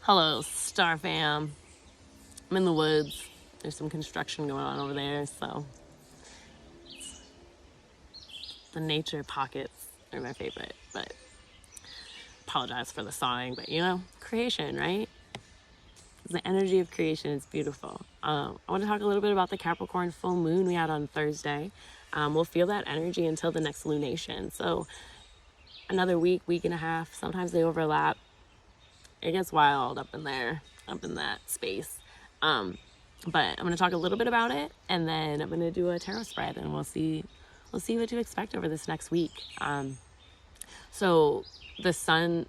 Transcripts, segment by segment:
Hello, Star Fam. I'm in the woods. There's some construction going on over there, so the nature pockets are my favorite. But apologize for the sawing, but creation, right? The energy of creation is beautiful. I want to talk a little bit about the Capricorn full moon we had on Thursday. We'll feel that energy until the next lunation. So another week and a half. Sometimes they overlap. It gets wild up in there, up in that space. But I'm going to talk a little bit about it, and then I'm going to do a tarot spread, and we'll see what to expect over this next week. So the sun,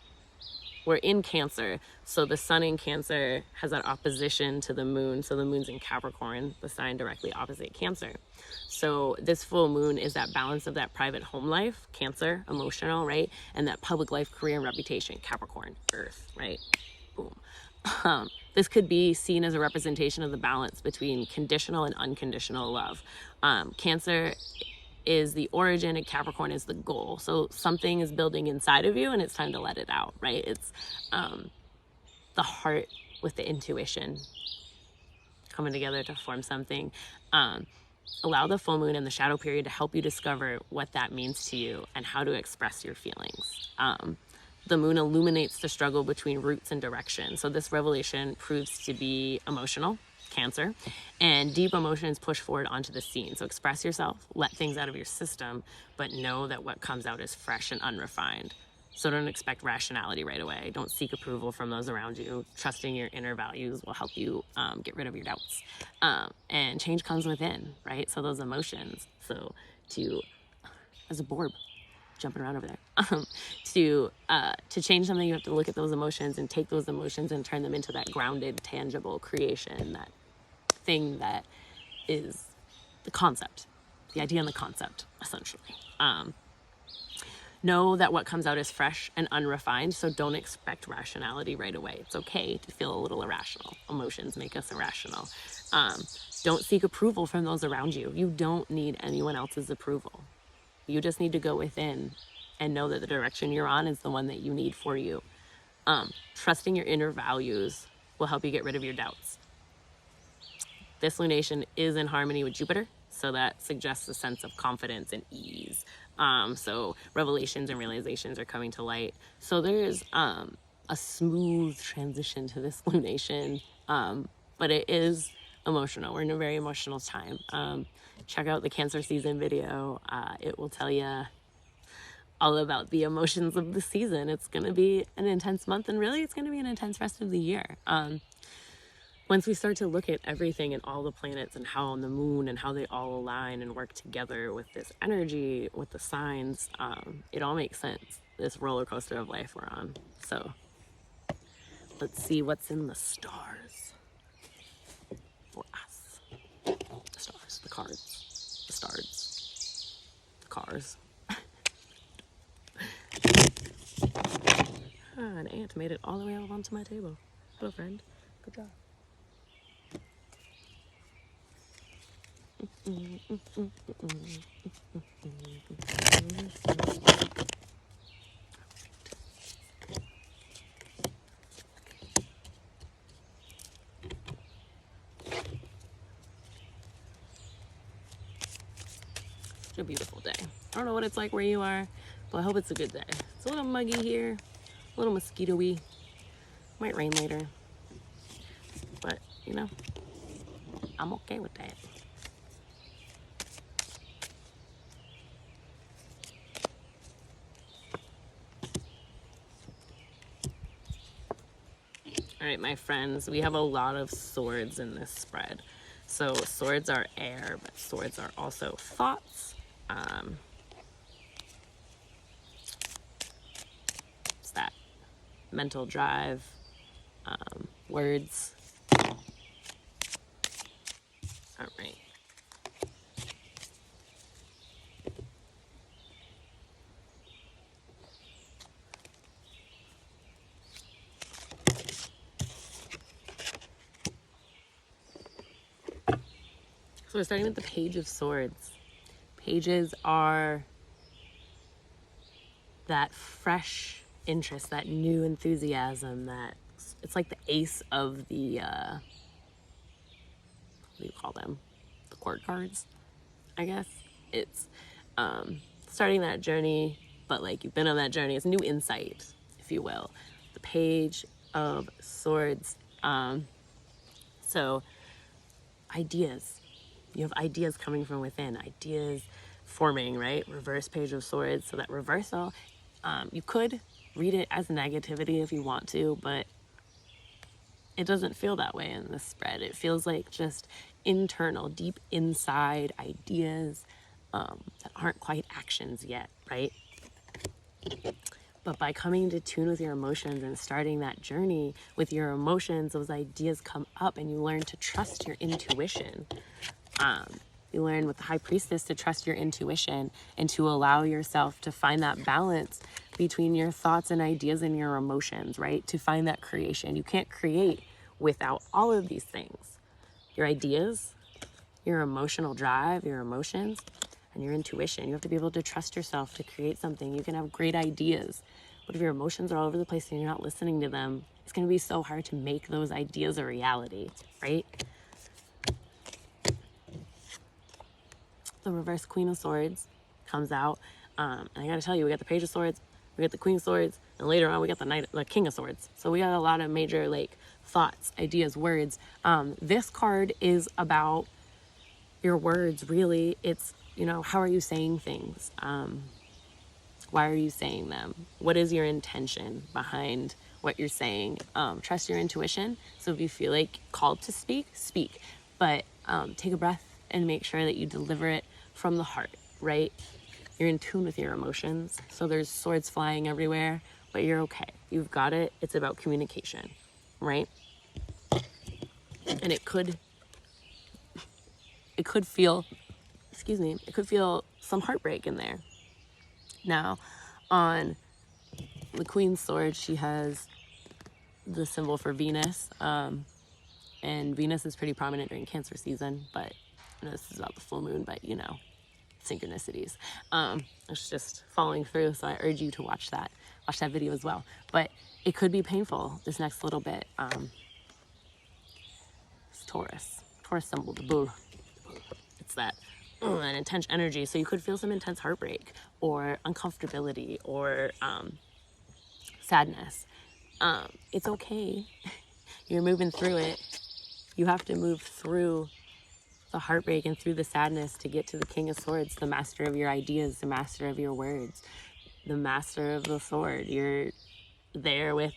we're in Cancer, so the sun in Cancer has that opposition to the moon. So the moon's in Capricorn, the sign directly opposite Cancer. So this full moon is that balance of that private home life, Cancer, emotional, right? And that public life, career, and reputation, Capricorn, Earth, right? Boom. This could be seen as a representation of the balance between conditional and unconditional love. Cancer is the origin and Capricorn is the goal. So something is building inside of you and it's time to let it out, right? It's the heart with the intuition coming together to form something. Allow the full moon and the shadow period to help you discover what that means to you and how to express your feelings. The moon illuminates the struggle between roots and direction. So this revelation proves to be emotional, Cancer, and deep emotions push forward onto the scene. So express yourself, let things out of your system, but know that what comes out is fresh and unrefined. So don't expect rationality right away. Don't seek approval from those around you. Trusting your inner values will help you get rid of your doubts. And change comes within, right? So those emotions. So as a borb, jumping around over there, to change something, you have to look at those emotions and take those emotions and turn them into that grounded, tangible creation, that thing that is the concept, the idea and the concept, essentially. Know that what comes out is fresh and unrefined, so don't expect rationality right away. It's okay to feel a little irrational. Emotions make us irrational. Don't seek approval from those around you. You don't need anyone else's approval. You just need to go within and know that the direction you're on is the one that you need for you. Trusting your inner values will help you get rid of your doubts. This lunation is in harmony with Jupiter, so that suggests a sense of confidence and ease. So revelations and realizations are coming to light. So there's a smooth transition to this lunation, but it is emotional. We're in a very emotional time. Check out the Cancer season video. It will tell you all about the emotions of the season. It's going to be an intense month, and really it's going to be an intense rest of the year. Once we start to look at everything and all the planets and how on the moon and how they all align and work together with this energy, with the signs, it all makes sense. This roller coaster of life we're on. So let's see what's in the stars for us. The stars, the cards, the stars, the cars. An ant made it all the way up onto my table. Hello, friend. Good job. It's a beautiful day. I don't know what it's like where you are, but I hope it's a good day. It's a little muggy here, a little mosquito-y. Might rain later, but I'm okay with that. All right, my friends, we have a lot of swords in this spread. So swords are air, but swords are also thoughts. It's that mental drive, words. All right. So we're starting with the Page of Swords. Pages are that fresh interest, that new enthusiasm, that it's like the ace of the, what do you call them? The court cards, I guess. It's starting that journey, but like you've been on that journey. It's new insight, if you will. The Page of Swords. So ideas. You have ideas coming from within, ideas forming, right? Reverse Page of Swords. So that reversal, you could read it as negativity if you want to, but it doesn't feel that way in this spread. It feels like just internal, deep inside ideas that aren't quite actions yet, right? But by coming to tune with your emotions and starting that journey with your emotions, those ideas come up and you learn to trust your intuition. You learn with the High Priestess to trust your intuition and to allow yourself to find that balance between your thoughts and ideas and your emotions, right? To find that creation. You can't create without all of these things. Your ideas, your emotional drive, your emotions, and your intuition. You have to be able to trust yourself to create something. You can have great ideas, but if your emotions are all over the place and you're not listening to them, it's going to be so hard to make those ideas a reality, right? The reverse Queen of Swords comes out. And I got to tell you, we got the Page of Swords, we got the Queen of Swords, and later on we got the King of Swords. So we got a lot of major like thoughts, ideas, words. This card is about your words, really. It's, you know, how are you saying things? Why are you saying them? What is your intention behind what you're saying? Trust your intuition. So if you feel like called to speak, speak. But take a breath and make sure that you deliver it from the heart, right? You're in tune with your emotions. So there's swords flying everywhere, but you're okay. You've got it. It's about communication, right? And it could feel, it could feel some heartbreak in there. Now, on the Queen's Sword, she has the symbol for Venus, and Venus is pretty prominent during Cancer season, but I know this is about the full moon, but you know, synchronicities. It's just falling through, so I urge you to watch that video as well. But it could be painful, this next little bit. It's Taurus symbol, the bull. It's that an intense energy. So you could feel some intense heartbreak or uncomfortability or sadness. It's okay. You're moving through it. You have to move through the heartbreak and through the sadness to get to the King of Swords, the master of your ideas, the master of your words, the master of the sword. You're there with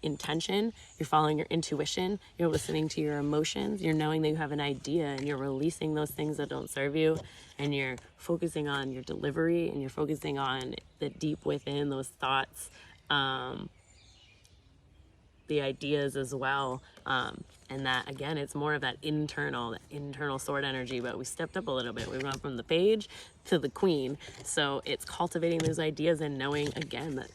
intention, you're following your intuition, you're listening to your emotions, you're knowing that you have an idea and you're releasing those things that don't serve you, and you're focusing on your delivery and you're focusing on the deep within, those thoughts, the ideas as well. And that, again, it's more of that internal sword energy, but we stepped up a little bit. We went from the Page to the Queen. So it's cultivating those ideas and knowing, again, that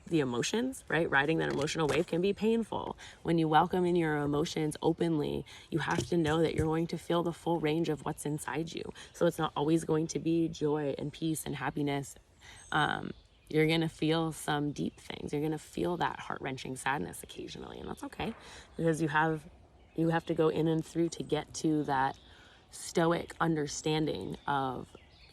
the emotions, right? Riding that emotional wave can be painful. When you welcome in your emotions openly, you have to know that you're going to feel the full range of what's inside you. So it's not always going to be joy and peace and happiness. You're going to feel some deep things. You're going to feel that heart-wrenching sadness occasionally, and that's okay, because you have to go in and through to get to that stoic understanding of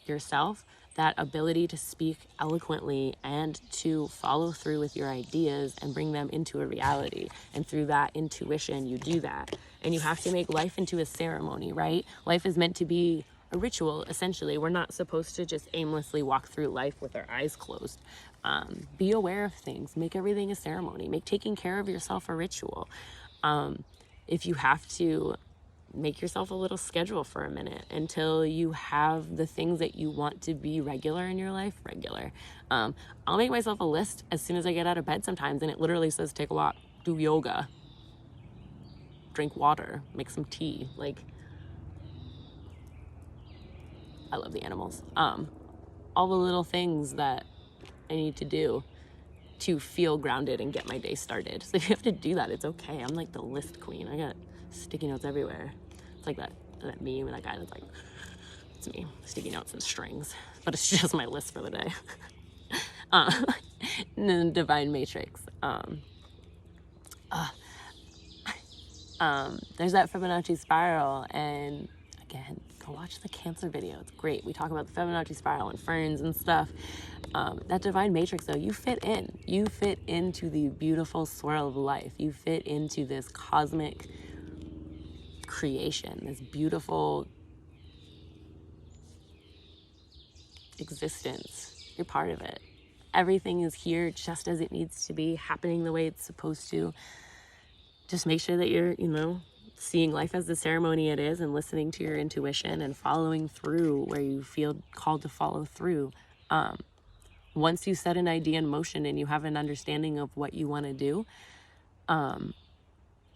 yourself, that ability to speak eloquently and to follow through with your ideas and bring them into a reality. And through that intuition, you do that. And you have to make life into a ceremony, right? Life is meant to be a ritual, essentially. We're not supposed to just aimlessly walk through life with our eyes closed. Be aware of things. Make everything a ceremony. Make taking care of yourself a ritual. If you have to, make yourself a little schedule for a minute until you have the things that you want to be regular in your life regular. I'll make myself a list as soon as I get out of bed sometimes, and it literally says take a walk, do yoga, drink water, make some tea. Like, I love the animals. All the little things that I need to do to feel grounded and get my day started. So if you have to do that, it's okay. I'm like the list queen. I got sticky notes everywhere. It's like that meme and that guy that's like, it's me, sticky notes and strings, but it's just my list for the day. And then Divine Matrix. There's that Fibonacci spiral, and again, go watch the Cancer video. It's great. We talk about the Fibonacci spiral and ferns and stuff. That divine matrix, though, you fit in. You fit into the beautiful swirl of life. You fit into this cosmic creation, this beautiful existence. You're part of it. Everything is here just as it needs to be, happening the way it's supposed to. Just make sure that you're, seeing life as the ceremony it is, and listening to your intuition and following through where you feel called to follow through. Once you set an idea in motion and you have an understanding of what you want to do,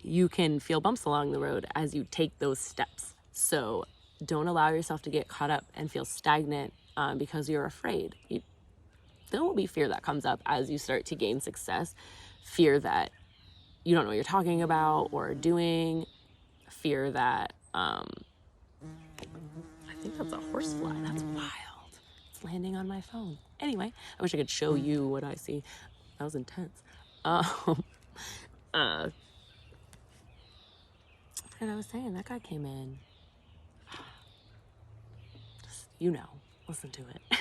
you can feel bumps along the road as you take those steps. So don't allow yourself to get caught up and feel stagnant because you're afraid. There will be fear that comes up as you start to gain success. Fear that you don't know what you're talking about or doing. Fear that, I think that's a horsefly. That's wild. It's landing on my phone. Anyway, I wish I could show you what I see. That was intense. What I was saying, that guy came in. Just, listen to it. I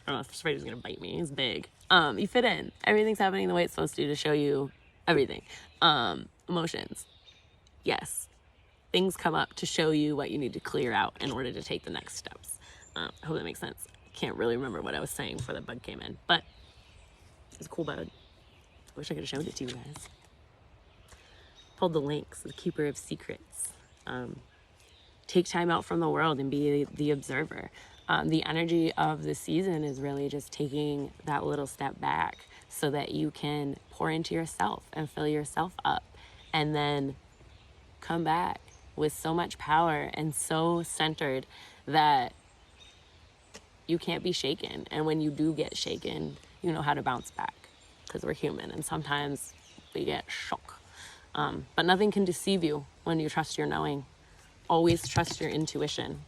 don't know if this spider's gonna bite me. He's big. You fit in. Everything's happening the way it's supposed to show you everything. Emotions. Yes. Things come up to show you what you need to clear out in order to take the next steps. I hope that makes sense. Can't really remember what I was saying before that bug came in, but it's a cool bug. I wish I could have showed it to you guys. Pulled the links, the keeper of secrets. Take time out from the world and be the observer. The energy of the season is really just taking that little step back so that you can pour into yourself and fill yourself up, and then come back with so much power and so centered that you can't be shaken. And when you do get shaken, you know how to bounce back, because we're human and sometimes we get shook. But nothing can deceive you when you trust your knowing. Always trust your intuition.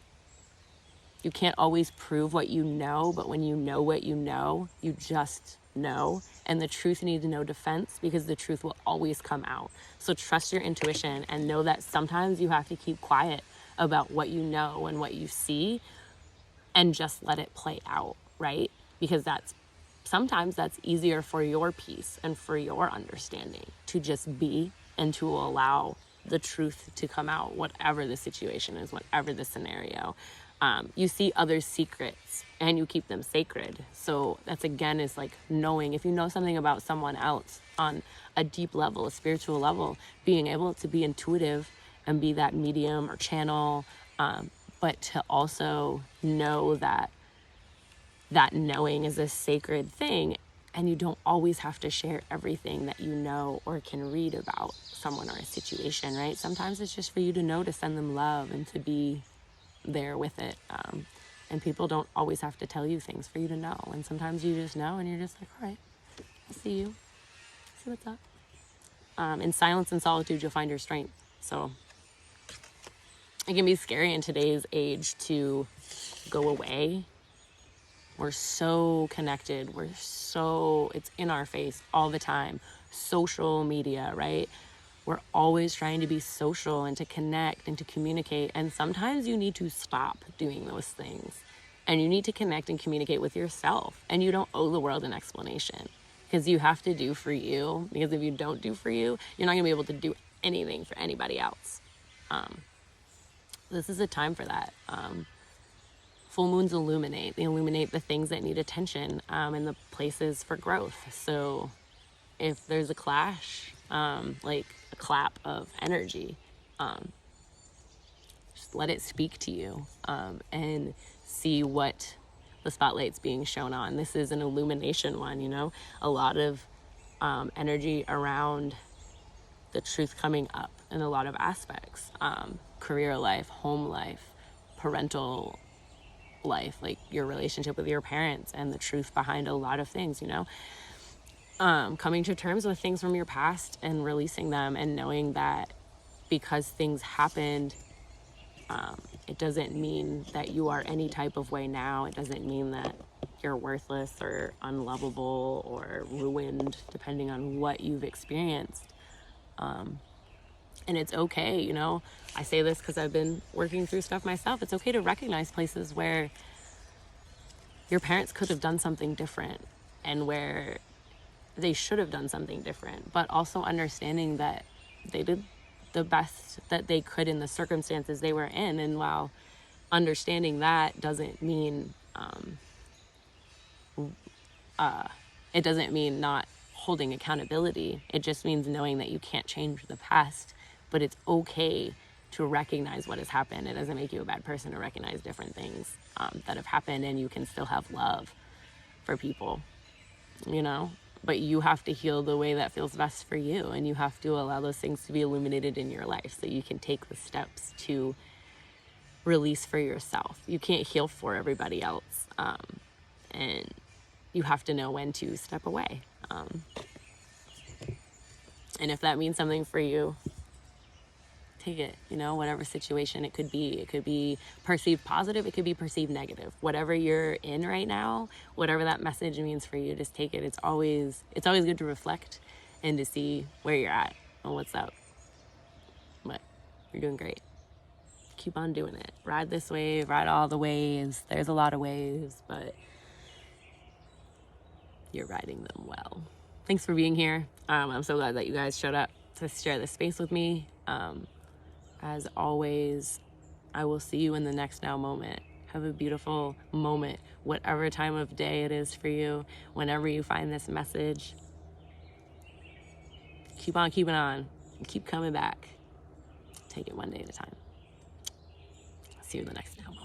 You can't always prove what you know, but when you know what you just know. And the truth needs no defense, because the truth will always come out. So trust your intuition and know that sometimes you have to keep quiet about what you know and what you see, and just let it play out, right? Because sometimes that's easier for your peace and for your understanding, to just be and to allow the truth to come out, whatever the situation is, whatever the scenario. You see others' secrets and you keep them sacred. So that's, again, is like knowing. If you know something about someone else on a deep level, a spiritual level, being able to be intuitive and be that medium or channel, but to also know that knowing is a sacred thing, and you don't always have to share everything that you know or can read about someone or a situation, right? Sometimes it's just for you to know, to send them love and to be there with it. And people don't always have to tell you things for you to know. And sometimes you just know and you're just like, all right, I see you. See what's up. In silence and solitude, you'll find your strength. So it can be scary in today's age to go away. We're so connected. It's in our face all the time. Social media, right? We're always trying to be social and to connect and to communicate. And sometimes you need to stop doing those things. And you need to connect and communicate with yourself. And you don't owe the world an explanation, because you have to do for you. Because if you don't do for you, you're not going to be able to do anything for anybody else. This is a time for that. Full moons illuminate. They illuminate the things that need attention, and the places for growth. So if there's a clash, like a clap of energy, just let it speak to you, and see what the spotlight's being shown on. This is an illumination one, a lot of energy around the truth coming up in a lot of aspects. Career life, home life, parental life, like your relationship with your parents, and the truth behind a lot of things, coming to terms with things from your past and releasing them, and knowing that because things happened, it doesn't mean that you are any type of way now. It doesn't mean that you're worthless or unlovable or ruined, depending on what you've experienced. And it's okay, you know, I say this because I've been working through stuff myself. It's okay to recognize places where your parents could have done something different and where they should have done something different, but also understanding that they did the best that they could in the circumstances they were in. And while understanding that doesn't mean it doesn't mean not holding accountability. It just means knowing that you can't change the past, but it's okay to recognize what has happened. It doesn't make you a bad person to recognize different things that have happened, and you can still have love for people, you know? But you have to heal the way that feels best for you, and you have to allow those things to be illuminated in your life so you can take the steps to release for yourself. You can't heal for everybody else, and you have to know when to step away. And if that means something for you, take it, you know, whatever situation it could be. It could be perceived positive, it could be perceived negative. Whatever you're in right now, whatever that message means for you, just take it. It's always good to reflect and to see where you're at and what's up. But you're doing great. Keep on doing it. Ride this wave, ride all the waves. There's a lot of waves, but you're riding them well. Thanks for being here. I'm so glad that you guys showed up to share this space with me. As always, I will see you in the next now moment. Have a beautiful moment, whatever time of day it is for you. Whenever you find this message, keep on keeping on. Keep coming back. Take it one day at a time. See you in the next now moment.